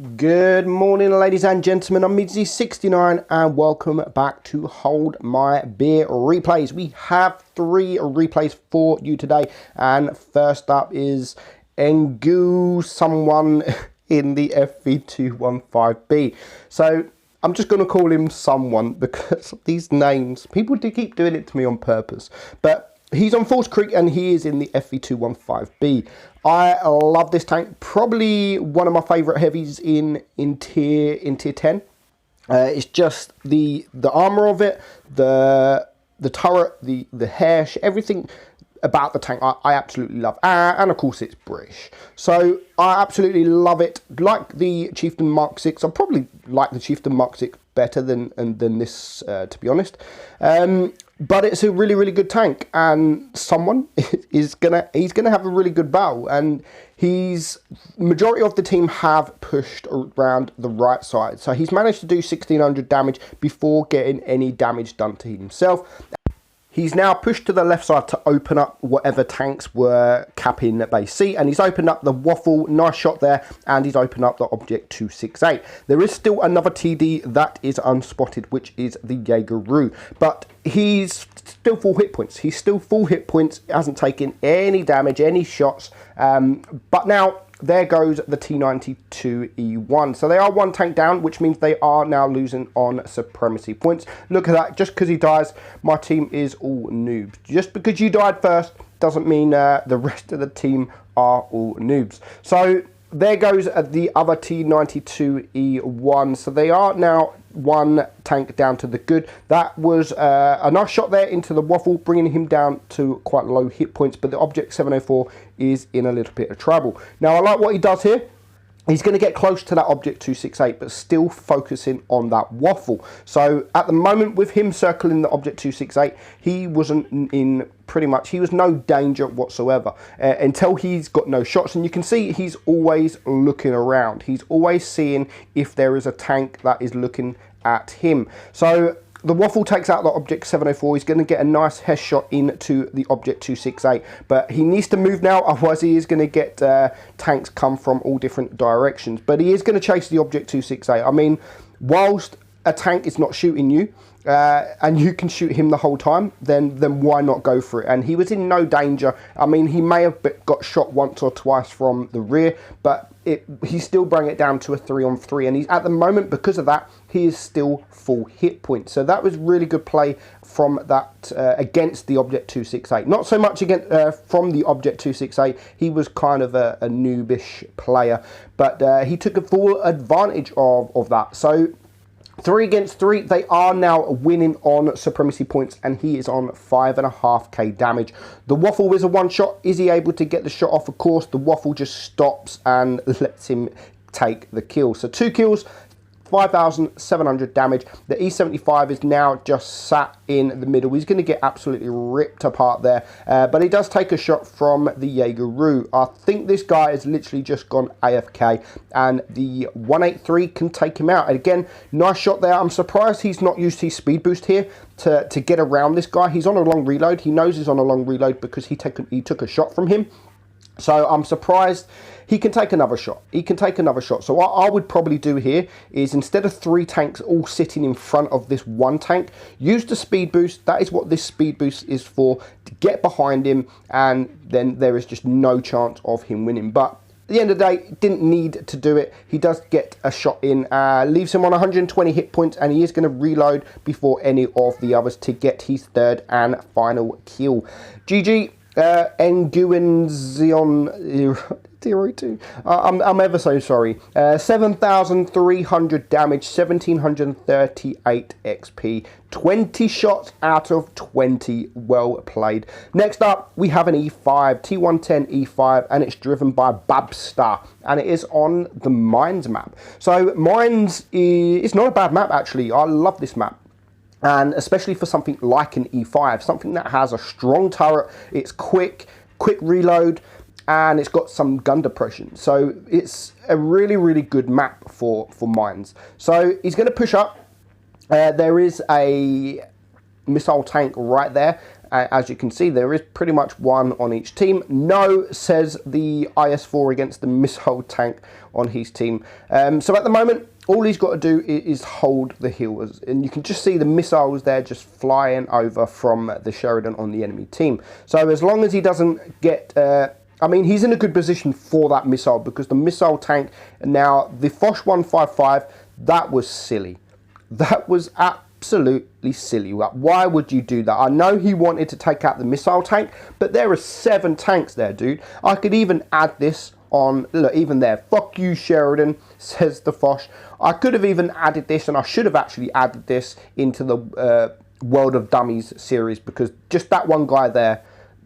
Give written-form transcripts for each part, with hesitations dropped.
Good morning, ladies and gentlemen. I'm Meadsy69 and welcome back to Hold My Beer Replays. We have 3 replays for you today, and first up is Jaegeru, someone in the FV215B. So I'm just going to call him someone because these names, people do keep doing it to me on purpose. But he's on Falls Creek and he is in the FV215B. I love this tank. Probably one of my favourite heavies in tier 10. It's just the armour of it, the turret, the hair, everything about the tank I absolutely love. And of course it's British. So I absolutely love it. Like the Chieftain Mark 6, I probably like the Chieftain Mark 6 better than this, to be honest. But it's a really good tank, and someone he's gonna have a really good battle, and majority of the team have pushed around the right side, so he's managed to do 1600 damage before getting any damage done to himself. He's now pushed to the left side to open up whatever tanks were capping base C, and he's opened up the waffle, nice shot there, and he's opened up the object 268. There is still another TD that is unspotted, which is the Jaegeru, but he's still full hit points. He's still full hit points, hasn't taken any damage, any shots, but now there goes the T92E1. So they are 1 tank down, which means they are now losing on supremacy points. Look at that. Just because he dies, my team is all noobs. Just because you died first doesn't mean the rest of the team are all noobs. So there goes the other T92E1. So they are now 1 tank down to the good. That was a nice shot there into the waffle, bringing him down to quite low hit points, but the object 704 is in a little bit of trouble. Now I like what he does here. He's going to get close to that object 268, but still focusing on that waffle. So at the moment, with him circling the object 268, he wasn't in he was no danger whatsoever until he's got no shots. And you can see he's always looking around. He's always seeing if there is a tank that is looking at him. So the waffle takes out the object 704. He's going to get a nice headshot into the object 268, but he needs to move now, otherwise he is going to get tanks come from all different directions. But he is going to chase the object 268. I mean, whilst a tank is not shooting you, and you can shoot him the whole time, then why not go for it? And he was in no danger. I mean, he may have got shot once or twice from the rear, but he still brought it down to a 3-on-3, and he's at the moment, because of that, he is still full hit points. So that was really good play from that against the object 268. Not so much against from the object 268. He was kind of a noobish player, but he took a full advantage of that. So 3 against 3, they are now winning on supremacy points, and he is on 5.5k damage. The waffle was a 1 shot. Is he able to get the shot off? Of course, the waffle just stops and lets him take the kill. So 2 kills, 5,700 damage. The E75 is now just sat in the middle. He's going to get absolutely ripped apart there, but he does take a shot from the Jaegeru. I think this guy has literally just gone AFK, and the 183 can take him out. And again, nice shot there. I'm surprised he's not used his speed boost here to get around this guy. He's on a long reload. He knows he's on a long reload because he took a shot from him. So I'm surprised he can take another shot. He can take another shot. So what I would probably do here is, instead of 3 tanks all sitting in front of this 1 tank, use the speed boost. That is what this speed boost is for, to get behind him, and then there is just no chance of him winning. But at the end of the day, didn't need to do it. He does get a shot in, leaves him on 120 hit points, and he is going to reload before any of the others to get his 3rd and final kill. GG. Nguyen02. I'm ever so sorry. 7,300 damage, 1,738 XP, 20 shots out of 20. Well played. Next up, we have an E5, T110 E5, and it's driven by Babster, and it is on the Mines map. So Mines is not a bad map, actually. I love this map. And especially for something like an E5, something that has a strong turret, it's quick reload, and it's got some gun depression. So it's a really good map for Mines. So he's going to push up. There is a missile tank right there. as you can see, there is pretty much one on each team. No, says the IS-4 against the missile tank on his team. So at the moment, all he's got to do is hold the hill. And you can just see the missiles there just flying over from the Sheridan on the enemy team. So as long as he doesn't get... I mean, he's in a good position for that missile, because the missile tank... Now, the Foch 155, that was silly. That was absolutely silly. Why would you do that? I know he wanted to take out the missile tank, but there are 7 tanks there, dude. I could even add this on... Look, even there. Fuck you, Sheridan, says the Foch. I could have even added this, and I should have actually added this into the World of Dummies series, because just that one guy there...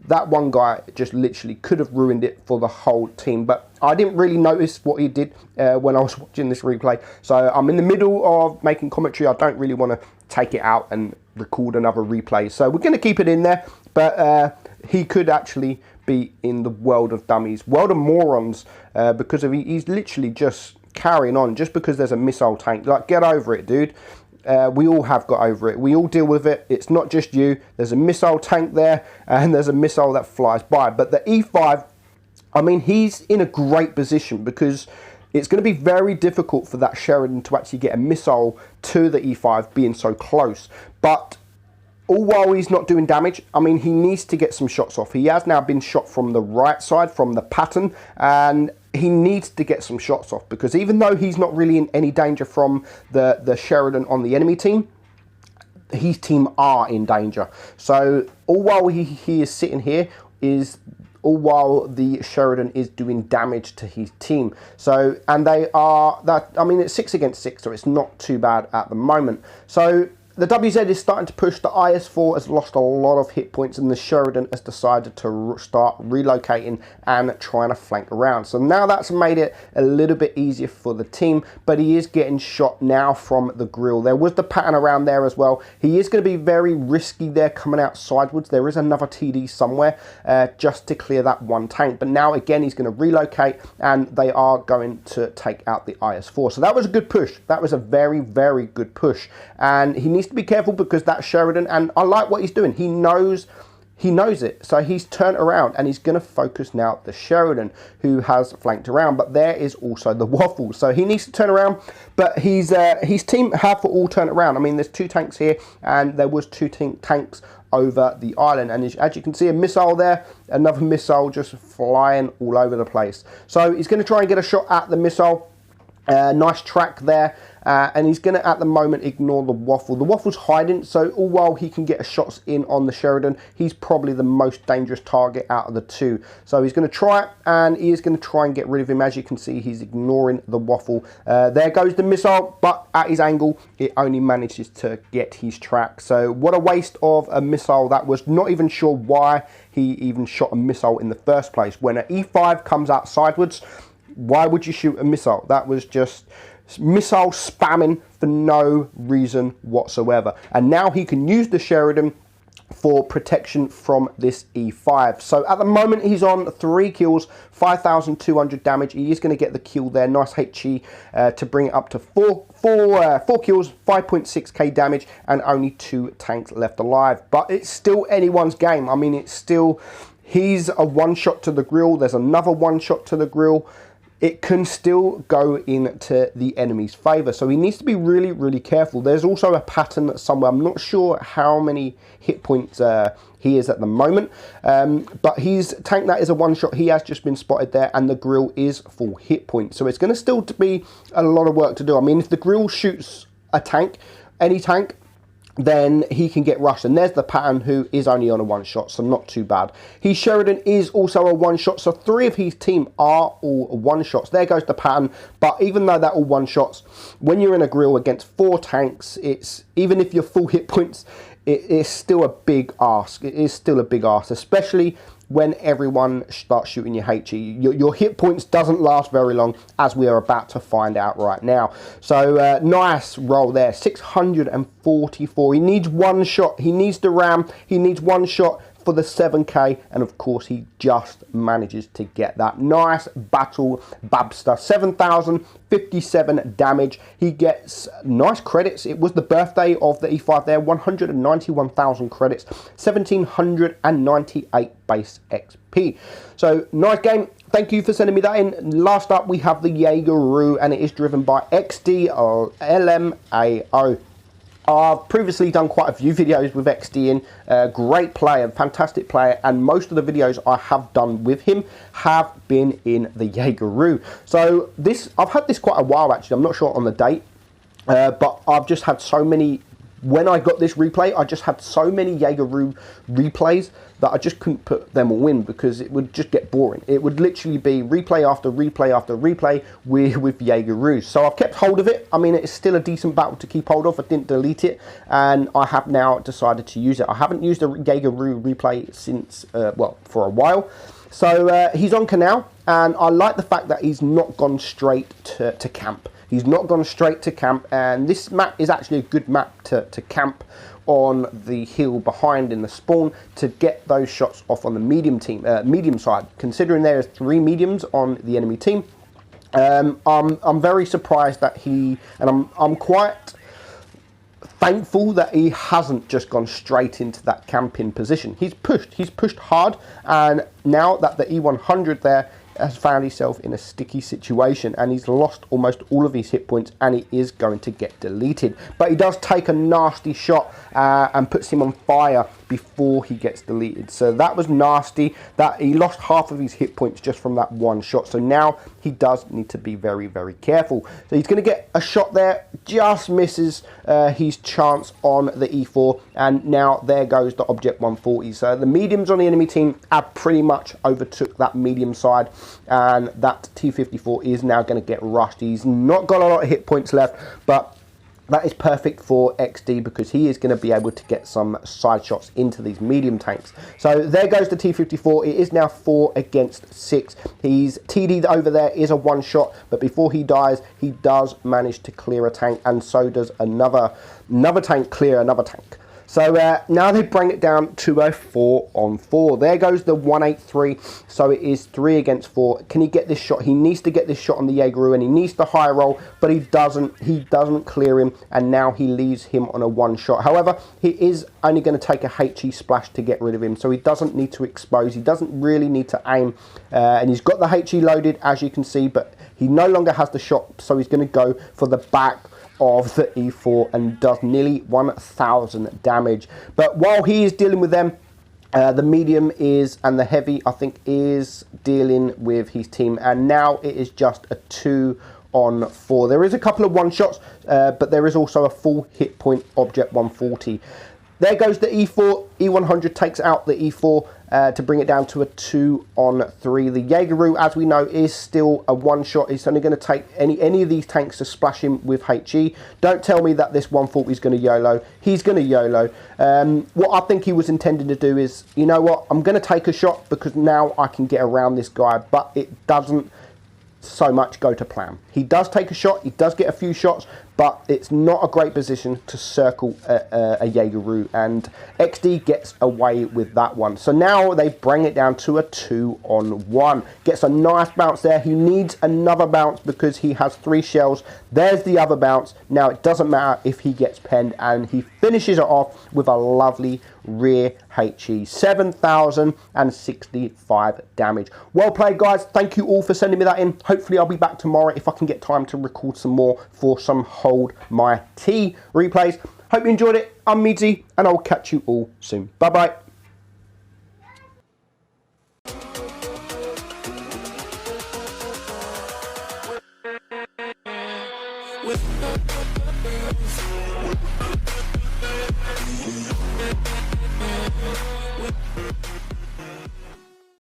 That one guy just literally could have ruined it for the whole team. But I didn't really notice what he did when I was watching this replay. So I'm in the middle of making commentary. I don't really want to take it out and record another replay. So we're going to keep it in there. But he could actually be in the World of Dummies. World of Morons. Because he's literally just carrying on. Just because there's a missile tank. Like, get over it, dude. We all have got over it. We all deal with it. It's not just you. There's a missile tank there, and there's a missile that flies by. But the E5, I mean, he's in a great position, because it's going to be very difficult for that Sheridan to actually get a missile to the E5 being so close. But all while he's not doing damage, I mean, he needs to get some shots off. He has now been shot from the right side, from the pattern, and he needs to get some shots off, because even though he's not really in any danger from the Sheridan on the enemy team, his team are in danger. So all while he is sitting here, all while the Sheridan is doing damage to his team. So, and they are, I mean, it's 6 against 6, so it's not too bad at the moment. So the WZ is starting to push. The IS-4 has lost a lot of hit points, and the Sheridan has decided to start relocating and trying to flank around. So now that's made it a little bit easier for the team, but he is getting shot now from the grill. There was the pattern around there as well. He is going to be very risky there coming out sideways. There is another TD somewhere just to clear that one tank. But now again, he's going to relocate, and they are going to take out the IS-4. So that was a good push. That was a very, very good push. And he needs to be careful, because that Sheridan, and I like what he's doing, he knows it, so he's turned around and he's going to focus now the Sheridan, who has flanked around. But there is also the Waffle, so he needs to turn around. But his team have all turned around. I mean, there's 2 tanks here, and there was 2 tanks over the island, and as you can see, a missile there, another missile just flying all over the place. So he's going to try and get a shot at the missile. Nice track there. And he's going to, at the moment, ignore the Waffle. The Waffle's hiding, so all while he can get shots in on the Sheridan, he's probably the most dangerous target out of the 2. So he's going to try it, and he is going to try and get rid of him. As you can see, he's ignoring the Waffle. There goes the missile, but at his angle, it only manages to get his track. So what a waste of a missile that was. Not even sure why he even shot a missile in the first place. When an E5 comes out sideways, why would you shoot a missile? That was just missile spamming for no reason whatsoever. And now he can use the Sheridan for protection from this E5. So at the moment, he's on 3 kills, 5,200 damage. He is going to get the kill there. Nice HE to bring it up to 4 kills, 5.6k damage, and only 2 tanks left alive. But it's still anyone's game. I mean, it's still, he's a 1-shot to the grill. There's another 1-shot to the grill. It can still go into the enemy's favour. So he needs to be really, really careful. There's also a pattern somewhere. I'm not sure how many hit points he is at the moment. But his tank that is a 1-shot, he has just been spotted there, and the grill is full hit points. So it's going to still be a lot of work to do. I mean, if the grill shoots a tank, any tank, then he can get rushed. And there's the pattern, who is only on a 1-shot, so not too bad. His Sheridan is also a 1-shot, so 3 of his team are all 1-shots. There goes the pattern. But even though they're all 1-shots, when you're in a grill against 4 tanks, it's, even if you're full hit points, it is still a big ask. It is still a big ask, especially when everyone starts shooting your HE. Your hit points doesn't last very long, as we are about to find out right now. So nice roll there, 644. He needs 1 shot. He needs the ram. He needs 1 shot. for the 7k, and of course he just manages to get that nice battle Babster. 7,057 damage. He gets nice credits. It was the birthday of the E5 there. 191,000 credits, 1,798 base XP. So nice game. Thank you for sending me that in. Last up we have the Jaegeru, and it is driven by XD or LMAO. I've previously done quite a few videos with XD in. Great player, fantastic player, and most of the videos I have done with him have been in the Jaegeru. So this, I've had this quite a while actually. I'm not sure on the date, but I've just had so many. When I got this replay, I just had so many Jaegeru replays that I just couldn't put them all in because it would just get boring. It would literally be replay after replay after replay with Jaegeru. So I've kept hold of it. I mean, it's still a decent battle to keep hold of. I didn't delete it, and I have now decided to use it. I haven't used a Jaegeru replay since, well, for a while. So he's on Canal, and I like the fact that he's not gone straight to camp. He's not gone straight to camp, and this map is actually a good map to camp on the hill behind in the spawn to get those shots off on the medium side. Considering there is 3 mediums on the enemy team, I'm very surprised that I'm quite thankful that he hasn't just gone straight into that camping position. He's pushed hard, and now that the E100 there has found himself in a sticky situation, and he's lost almost all of his hit points, and he is going to get deleted. But he does take a nasty shot and puts him on fire before he gets deleted. So that was nasty. That he lost half of his hit points just from that one shot. So now he does need to be very, very careful. So he's going to get a shot there, just misses his chance on the E4, and now there goes the Object 140. So the mediums on the enemy team have pretty much overtook that medium side, and that T54 is now going to get rushed. He's not got a lot of hit points left, but that is perfect for XD because he is going to be able to get some side shots into these medium tanks. So there goes the T54. It is now 4 against 6. He's TD'd over there, is a one shot, but before he dies, he does manage to clear a tank, and so does another tank clear another tank. So now they bring it down to a 4-on-4. There goes the 183. So it is 3 against 4. Can he get this shot? He needs to get this shot on the Jaegeru, and he needs the high roll, but he doesn't. He doesn't clear him, and now he leaves him on a one shot. However, he is only going to take a HE splash to get rid of him, so he doesn't need to expose. He doesn't really need to aim, and he's got the HE loaded, as you can see, but he no longer has the shot, so he's going to go for the back of the E4 and does nearly 1,000 damage. But while he is dealing with them, the medium is, and the heavy, I think, is dealing with his team, and now it is just a 2-on-4. There is a couple of one shots, but there is also a full hit point Object 140. There goes the E4. E100 takes out the E4 to bring it down to a 2-on-3. The Jaegeru, as we know, is still a one-shot. It's only going to take any of these tanks to splash him with HE. Don't tell me that this 140 is going to YOLO. He's going to YOLO. What I think he was intending to do is, you know what, I'm going to take a shot because now I can get around this guy, but it doesn't so much go to plan. He does take a shot, he does get a few shots, but it's not a great position to circle a Jaegeru, and XD gets away with that one. So now they bring it down to a 2-on-1. Gets a nice bounce there. He needs another bounce because he has 3 shells. There's the other bounce. Now it doesn't matter if he gets penned, and he finishes it off with a lovely rear HE. 7,065 damage. Well played, guys. Thank you all for sending me that in. Hopefully I'll be back tomorrow if I can get time to record some more for some Hold My T replays. Hope you enjoyed it. I'm Meadsy, and I'll catch you all soon. Bye bye.